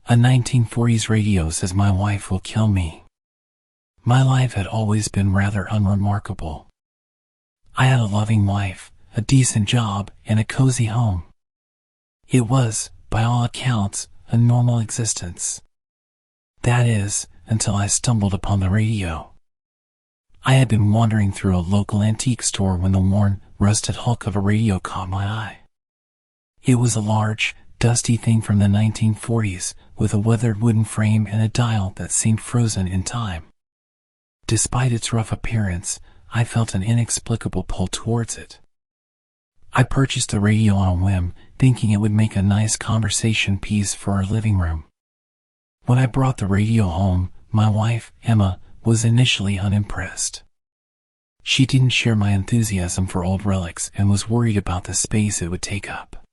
A 1940s radio says my wife will kill me. My life had always been rather unremarkable. I had a loving wife, a decent job, and a cozy home. It was, by all accounts, a normal existence. That is, until I stumbled upon the radio. I had been wandering through a local antique store when the worn, rusted hulk of a radio caught my eye. It was a large, dusty thing from the 1940s, with a weathered wooden frame and a dial that seemed frozen in time. Despite its rough appearance, I felt an inexplicable pull towards it. I purchased the radio on a whim, thinking it would make a nice conversation piece for our living room. When I brought the radio home, my wife, Emma, was initially unimpressed. She didn't share my enthusiasm for old relics and was worried about the space it would take up.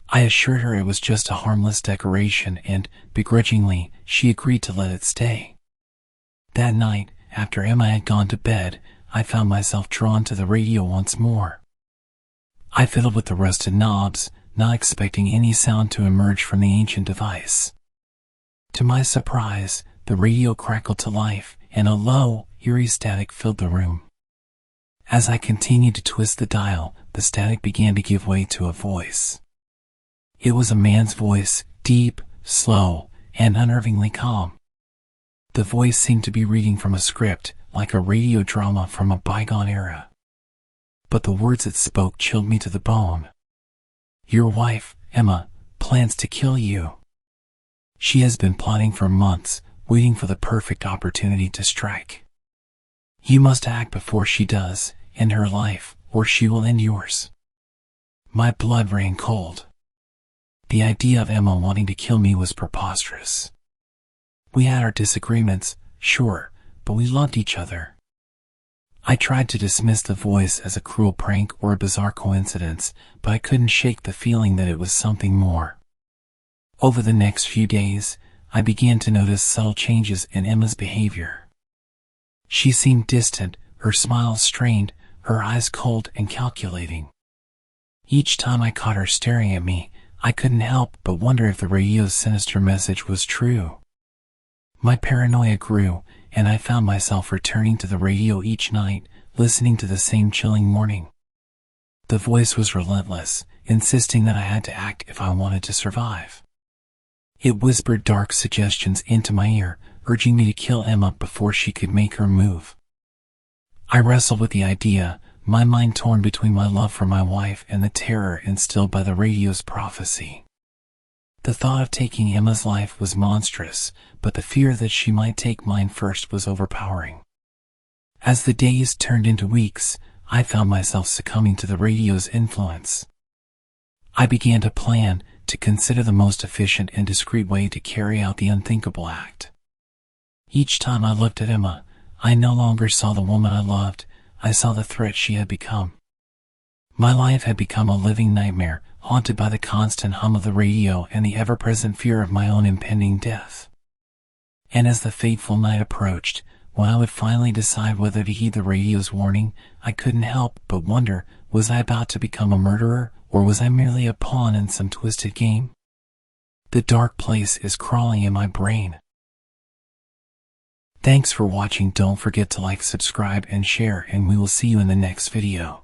I assured her it was just a harmless decoration and, begrudgingly, she agreed to let it stay. That night, after Emma had gone to bed, I found myself drawn to the radio once more. I fiddled with the rusted knobs, not expecting any sound to emerge from the ancient device. To my surprise, the radio crackled to life, and a low, eerie static filled the room. As I continued to twist the dial, the static began to give way to a voice. It was a man's voice, deep, slow, and unnervingly calm. The voice seemed to be reading from a script, like a radio drama from a bygone era. But the words it spoke chilled me to the bone. Your wife, Emma, plans to kill you. She has been plotting for months, waiting for the perfect opportunity to strike. You must act before she does, end her life, or she will end yours. My blood ran cold. The idea of Emma wanting to kill me was preposterous. We had our disagreements, sure, but we loved each other. I tried to dismiss the voice as a cruel prank or a bizarre coincidence, but I couldn't shake the feeling that it was something more. Over the next few days, I began to notice subtle changes in Emma's behavior. She seemed distant, her smile strained, her eyes cold and calculating. Each time I caught her staring at me, I couldn't help but wonder if the radio's sinister message was true. My paranoia grew, and I found myself returning to the radio each night, listening to the same chilling warning. The voice was relentless, insisting that I had to act if I wanted to survive. It whispered dark suggestions into my ear, urging me to kill Emma before she could make her move. I wrestled with the idea, my mind torn between my love for my wife and the terror instilled by the radio's prophecy. The thought of taking Emma's life was monstrous, but the fear that she might take mine first was overpowering. As the days turned into weeks, I found myself succumbing to the radio's influence. I began to plan, to consider the most efficient and discreet way to carry out the unthinkable act. Each time I looked at Emma, I no longer saw the woman I loved, I saw the threat she had become. My life had become a living nightmare, haunted by the constant hum of the radio and the ever-present fear of my own impending death. And as the fateful night approached, when I would finally decide whether to heed the radio's warning, I couldn't help but wonder, was I about to become a murderer, or was I merely a pawn in some twisted game? The dark place is crawling in my brain. Thanks for watching. Don't forget to like, subscribe, and share, and we will see you in the next video.